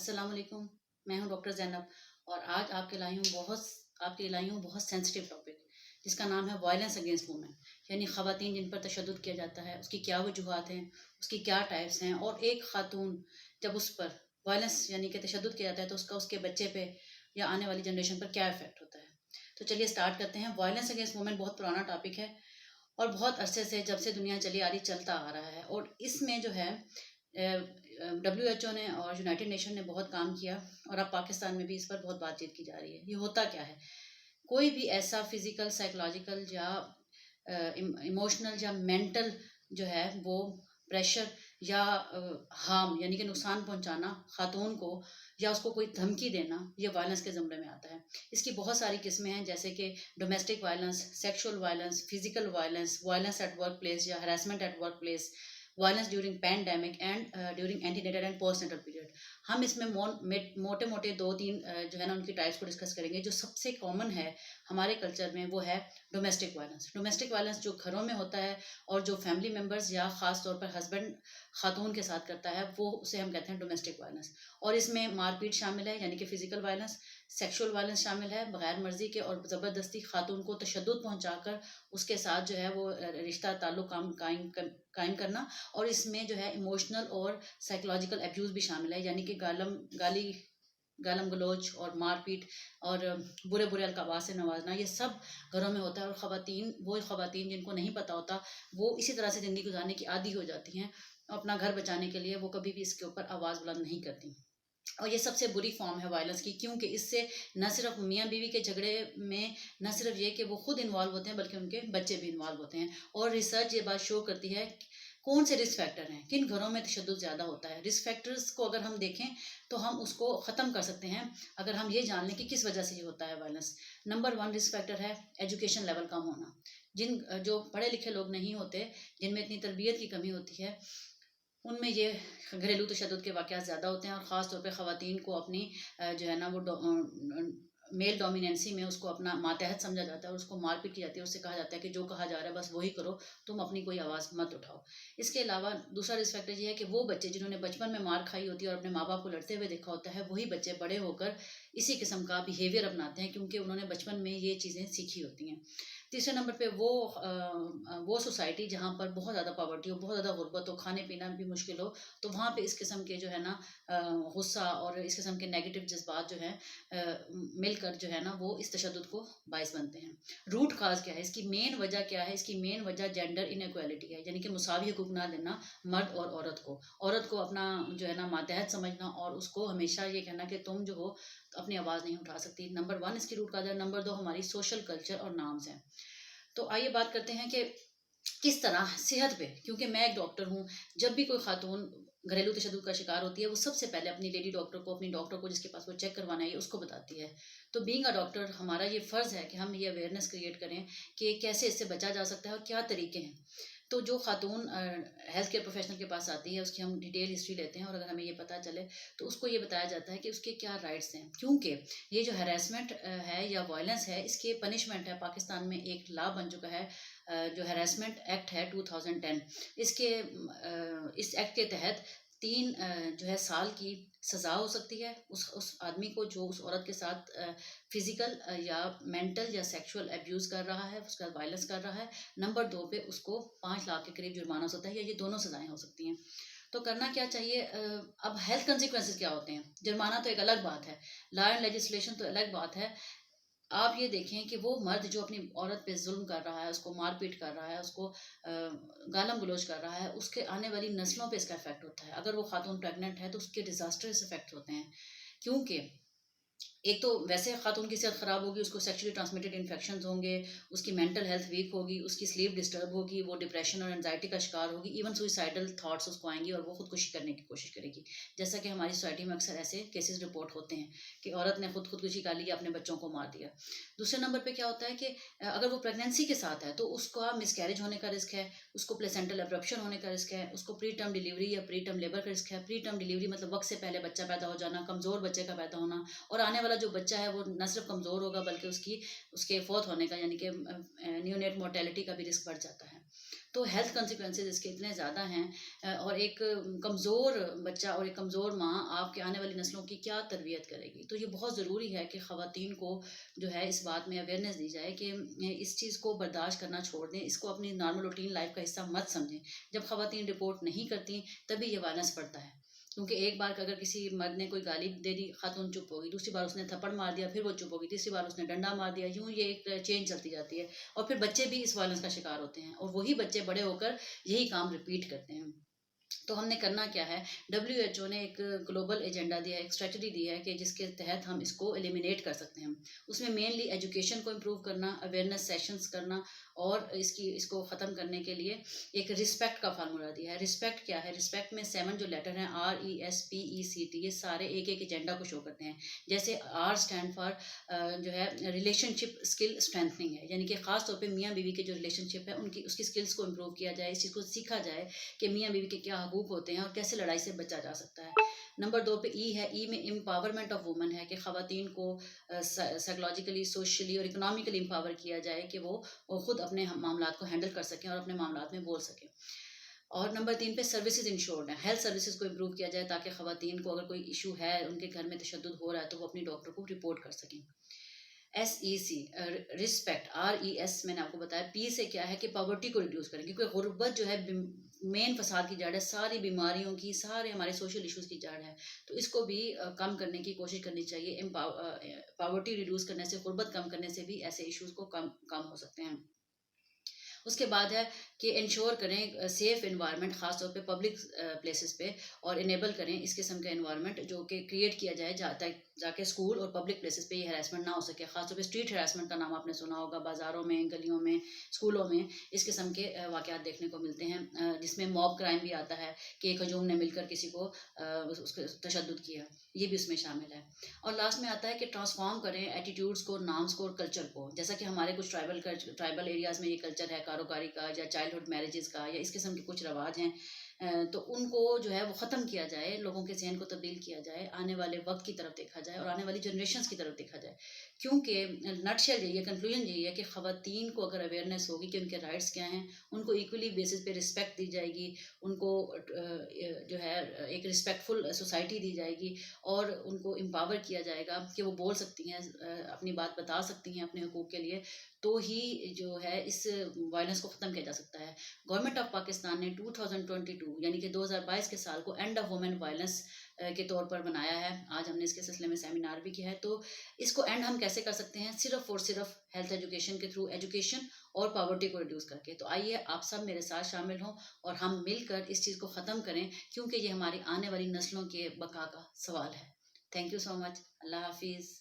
अस्सलाम वालेकुम। मैं हूं डॉक्टर ज़ैनब और आज आपके लाई हूं बहुत सेंसिटिव टॉपिक जिसका नाम है वायलेंस अगेंस्ट वुमेन, यानी ख़वातीन जिन पर तशद्दुद किया जाता है, उसकी क्या वजूहात हैं, उसकी क्या टाइप्स हैं और एक खातून जब उस पर वायलेंस यानी कि तशद्दुद किया जाता है तो उसका उसके बच्चे पे या आने वाली जनरेशन पर क्या इफ़ेक्ट होता है। तो चलिए स्टार्ट करते हैं। वायलेंस अगेंस्ट वुमेन बहुत पुराना टॉपिक है और बहुत अरसे से, जब से दुनिया चली आ रही, चलता आ रहा है। और इसमें जो है WHO ने और यूनाइटेड नेशन ने बहुत काम किया और अब पाकिस्तान में भी इस पर बहुत बातचीत की जा रही है। ये होता क्या है? कोई भी ऐसा फिजिकल, साइकोलॉजिकल या इमोशनल या मेंटल जो है वो प्रेशर या हार्म यानी कि नुकसान पहुंचाना खातून को या उसको कोई धमकी देना, ये वायलेंस के ज़मरे में आता है। इसकी बहुत सारी किस्में हैं, जैसे कि domestic violence, sexual violence, physical violence, violence at work place या harassment at work place, violence during pandemic and during antenatal and postnatal period. हम इसमें मोटे मोटे दो तीन जो है ना उनकी टाइप्स को डिस्कस करेंगे। जो सबसे कॉमन है हमारे कल्चर में वो है डोमेस्टिक वायलेंस। डोमेस्टिक वायलेंस जो घरों में होता है और जो फैमिली मेम्बर्स या ख़ास तौर पर हस्बैंड खातून के साथ करता है, वो उसे हम कहते हैं डोमेस्टिक वायलेंस। और इसमें मारपीट शामिल है यानी कि फिजिकल वायलेंस, सेक्सुअल वायलेंस शामिल है, बगैर मर्जी के और ज़बरदस्ती खातून को तशद्दुद पहुंचाकर उसके साथ जो है वो रिश्ता ताल्लुक कायम करना। और इसमें जो है इमोशनल और साइकोलॉजिकल अब्यूज़ भी शामिल है, यानी कि गालम गलोच और मारपीट और बुरे बुरे अलकाबात से नवाजना, ये सब घरों में होता है। और ख़वातीन जिनको नहीं पता होता, वो इसी तरह से ज़िंदगी गुजारने की आदी हो जाती हैं। अपना घर बचाने के लिए वो कभी भी इसके ऊपर आवाज़ बुलंद नहीं करती। और ये सबसे बुरी फॉर्म है वायलेंस की, क्योंकि इससे न सिर्फ मियाँ बीवी के झगड़े में न सिर्फ ये कि वो खुद इन्वॉल्व होते हैं, बल्कि उनके बच्चे भी इन्वॉल्व होते हैं। और रिसर्च ये बात शो करती है कौन से रिस्क फैक्टर हैं, किन घरों में तशद्दुद ज़्यादा होता है। रिस्क फैक्टर्स को अगर हम देखें तो हम उसको ख़त्म कर सकते हैं अगर हम ये जान लें कि किस वजह से ये होता है वायलेंस। नंबर 1 रिस्क फैक्टर है एजुकेशन लेवल कम होना। जो पढ़े लिखे लोग नहीं होते, जिनमें इतनी तरबियत की कमी होती है, उनमें ये घरेलू तशद्दुद के वाक़यात ज़्यादा होते हैं। और ख़ास तौर पे ख़वातीन को अपनी जो है ना वो मेल डोमिनेंसी में उसको अपना मातहत समझा जाता है और उसको मारपीट की जाती है। उससे कहा जाता है कि जो कहा जा रहा है बस वही करो, तुम अपनी कोई आवाज़ मत उठाओ। इसके अलावा दूसरा रिस्क फैक्टर ये है कि वो बच्चे जिन्होंने बचपन में मार खाई होती है और अपने माँ बाप को लड़ते हुए देखा होता है, वही बच्चे बड़े होकर इसी किस्म का बिहेवियर अपनाते हैं, क्योंकि उन्होंने बचपन में ये चीज़ें सीखी होती हैं। तीसरे नंबर पे वो सोसाइटी जहाँ पर बहुत ज़्यादा पॉवर्टी हो, बहुत ज़्यादा गुर्बत हो, खाने पीना भी मुश्किल हो, तो वहाँ पे इस किस्म के जो है ना गुस्सा और इस किस्म के नेगेटिव जज्बात जो हैं मिलकर जो है ना वो इस तशद्दुद को बायस बनते हैं। रूट काज क्या है, इसकी मेन वजह क्या है? इसकी मेन वजह जेंडर इनइक्वालिटी है, यानी कि मुसावी हकूक ना देना मर्द और औरत को अपना जो है ना मातहत समझना और उसको हमेशा ये कहना कि तुम जो हो तो अपनी आवाज़ नहीं उठा सकती। नंबर 1 इसकी रूट काज है। नंबर 2 हमारी सोशल कल्चर और नॉर्म्स हैं। तो आइए बात करते हैं कि किस तरह सेहत पे, क्योंकि मैं एक डॉक्टर हूँ। जब भी कोई खातून घरेलू तशद्दुद का शिकार होती है, वो सबसे पहले अपनी लेडी डॉक्टर को, अपनी डॉक्टर को जिसके पास वो चेक करवाना है, उसको बताती है। तो बीइंग अ डॉक्टर हमारा ये फ़र्ज़ है कि हम ये अवेयरनेस क्रिएट करें कि कैसे इससे बचा जा सकता है और क्या तरीके हैं। तो जो खातून हेल्थ केयर प्रोफेशनल के पास आती है, उसकी हम डिटेल हिस्ट्री लेते हैं और अगर हमें ये पता चले तो उसको ये बताया जाता है कि उसके क्या राइट्स हैं। क्योंकि ये जो हैरेसमेंट है या वायलेंस है, इसके पनिशमेंट है। पाकिस्तान में एक लॉ बन चुका है जो हैरेसमेंट एक्ट है 2010। इस एक्ट के तहत 3 जो है साल की सज़ा हो सकती है उस आदमी को जो उस औरत के साथ फिजिकल या मेंटल या सेक्सुअल अब्यूज़ कर रहा है, उसका वायलेंस कर रहा है। नंबर 2 पे उसको 5 लाख के करीब जुर्माना हो सकता है, या ये दोनों सज़ाएं हो सकती हैं। तो करना क्या चाहिए? अब हेल्थ कंसिक्वेंसेस क्या होते हैं? जुर्माना तो एक अलग बात है, लॉ एंड लेजिस्लेशन तो अलग बात है। आप ये देखें कि वो मर्द जो अपनी औरत पे जुल्म कर रहा है, उसको मारपीट कर रहा है, उसको गालम गलोच कर रहा है, उसके आने वाली नस्लों पे इसका इफेक्ट होता है। अगर वो खातून प्रेग्नेंट है तो उसके डिजास्टर्स इफेक्ट होते हैं, क्योंकि एक तो वैसे खातून की सेहत ख़राब होगी, उसको सेक्सुअली ट्रांसमिटेड इन्फेक्शंस होंगे, उसकी मेंटल हेल्थ वीक होगी, उसकी स्लीप डिस्टर्ब होगी, वो डिप्रेशन और एंजाइटी का शिकार होगी, इवन सुइसाइडल थॉट्स उसको आएंगी और वो खुदकुशी करने की कोशिश करेगी। जैसा कि हमारी सोसाइटी में अक्सर ऐसे केसेस रिपोर्ट होते हैं कि औरत ने खुदकुशी कर ली, अपने बच्चों को मार दिया। दूसरे नंबर पर क्या होता है कि अगर वो प्रेगनेंसी के साथ है तो उसका मिसकैरेज होने का रिस्क है, उसको प्लेसेंटल एब्रप्शन होने का रिस्क है, उसको प्री टर्म डिलीवरी या प्री टर्म लेबर का रिस्क है। प्री टर्म डिलीवरी मतलब वक्त से पहले बच्चा पैदा हो जाना, कमज़ोर बच्चे का पैदा होना, और आने वाला वाला जो बच्चा है वो न सिर्फ कमज़ोर होगा बल्कि उसके फौत होने का यानी कि न्यूनेट मोर्टेलिटी का भी रिस्क बढ़ जाता है। तो हेल्थ कंसिक्वेंसेस इसके इतने ज़्यादा हैं और एक कमज़ोर बच्चा और एक कमज़ोर माँ आपके आने वाली नस्लों की क्या तरबियत करेगी। तो ये बहुत ज़रूरी है कि ख़वातीन को जो है इस बात में अवेयरनेस दी जाए कि इस चीज़ को बर्दाश्त करना छोड़ दें, इसको अपनी नॉर्मल रूटीन लाइफ का हिस्सा मत समझें। जब ख़वातीन रिपोर्ट नहीं करती तभी ये वायलेंस बढ़ता है, क्योंकि एक बार अगर किसी मर्द ने कोई गाली दे दी, खातून चुप होगी, दूसरी बार उसने थप्पड़ मार दिया, फिर वो चुप होगी, तीसरी बार उसने डंडा मार दिया, यूँ ये एक चेन चलती जाती है और फिर बच्चे भी इस वायलेंस का शिकार होते हैं और वही बच्चे बड़े होकर यही काम रिपीट करते हैं। तो हमने करना क्या है, WHO ने एक ग्लोबल एजेंडा दिया है, एक स्ट्रेटजी दी है कि जिसके तहत हम इसको एलिमिनेट कर सकते हैं। उसमें मेनली एजुकेशन को इम्प्रूव करना, अवेयरनेस सेशंस करना और इसको ख़त्म करने के लिए एक रिस्पेक्ट का फार्मूला दिया है। रिस्पेक्ट क्या है, रिस्पेक्ट में 7 जो लेटर हैं RESPECT, ये सारे एक एक एजेंडा को शो करते हैं। जैसे R स्टैंड फॉर जो है रिलेशनशिप स्किल स्ट्रेंथनिंग है, यानी कि ख़ास तौर पे मियाँ बीवी के जो रिलेशनशिप है उसकी स्किल्स को इम्प्रूव किया जाए, इस चीज़ को सीखा जाए कि मियाँ बीवी के क्या हकूक़ होते हैं और कैसे लड़ाई से बचा जा सकता है। नंबर 2 पे ई है, ई में एम्पावरमेंट ऑफ वुमन है कि ख़वातीन को साइकोलॉजिकली, सोशली और इकोनॉमिकली एम्पावर किया जाए कि वो खुद अपने मामलात को हैंडल कर सकें और अपने मामलात में बोल सकें। और नंबर 3 पे सर्विसेज इंश्योर्ड है, हेल्थ सर्विसेज को इम्प्रूव किया जाए ताकि ख़वातीन को अगर कोई इशू है, उनके घर में तशद्दुद हो रहा है तो वो अपनी डॉक्टर को रिपोर्ट कर सकें। SEC रिस्पेक्ट, RES मैंने आपको बताया। P से क्या है कि पॉवर्टी को रिड्यूस करें, क्योंकि गुर्बत जो है मेन फसाद की जड़ है, सारी बीमारियों की, सारे हमारे सोशल इश्यूज की जड़ है। तो इसको भी कम करने की कोशिश करनी चाहिए। पॉवर्टी रिड्यूस करने से, गुर्बत कम करने से भी ऐसे इश्यूज को कम हो सकते हैं। उसके बाद है कि इंश्योर करें सेफ़ इन्वायरमेंट, ख़ास तौर पे पब्लिक प्लेसेस पे, और इनेबल करें इस किस्म का इन्वायरमेंट जो कि क्रिएट किया जाए जाके स्कूल और पब्लिक प्लेसेस पे ये हरासमेंट ना हो सके। ख़ास तौर पे स्ट्रीट हरासमेंट का नाम आपने सुना होगा, बाज़ारों में, गलियों में, स्कूलों में इस किस्म के वाक़यात देखने को मिलते हैं, जिसमें मॉब क्राइम भी आता है कि एक हजूम ने मिलकर किसी को उसको तशद्दुद किया, ये भी उसमें शामिल है। और लास्ट में आता है कि ट्रांसफॉर्म करें एटीट्यूड्स को, नॉर्म्स को और कल्चर को। जैसा कि हमारे कुछ ट्राइबल एरियाज़ में ये कल्चर है कारोबारी का या चाइल्डहुड मैरिजेस का या इस किस्म के कुछ रवाज हैं, तो उनको जो है वो ख़त्म किया जाए, लोगों के ज़हन को तब्दील किया जाए, आने वाले वक्त की तरफ देखा जाए और आने वाली जनरेशन्स की तरफ देखा जाए। क्योंकि नटशेल यही है, कंक्लूजन यही है कि ख़वातीन को अगर अवेयरनेस होगी कि उनके राइट्स क्या हैं, उनको इक्वली बेसिस पे रिस्पेक्ट दी जाएगी, उनको जो है एक रिस्पेक्टफुल सोसाइटी दी जाएगी और उनको एम्पावर किया जाएगा कि वो बोल सकती हैं, अपनी बात बता सकती हैं अपने हकूक़ के लिए, तो ही जो है इस वायलेंस को ख़त्म किया जा सकता है। गवर्नमेंट ऑफ पाकिस्तान ने 2022 यानी कि 2022 के साल को एंड ऑफ वुमेन वायलेंस के तौर पर बनाया है। आज हमने इसके सिलसिले में सेमिनार भी किया है। तो इसको एंड हम कैसे कर सकते हैं? सिर्फ और सिर्फ हेल्थ एजुकेशन के थ्रू, एजुकेशन और पॉवर्टी को रिड्यूस करके। तो आइए आप सब मेरे साथ शामिल हों और हम मिलकर इस चीज़ को ख़त्म करें, क्योंकि ये हमारी आने वाली नस्लों के बका का सवाल है। Thank you so much. अल्लाह हाफिज़।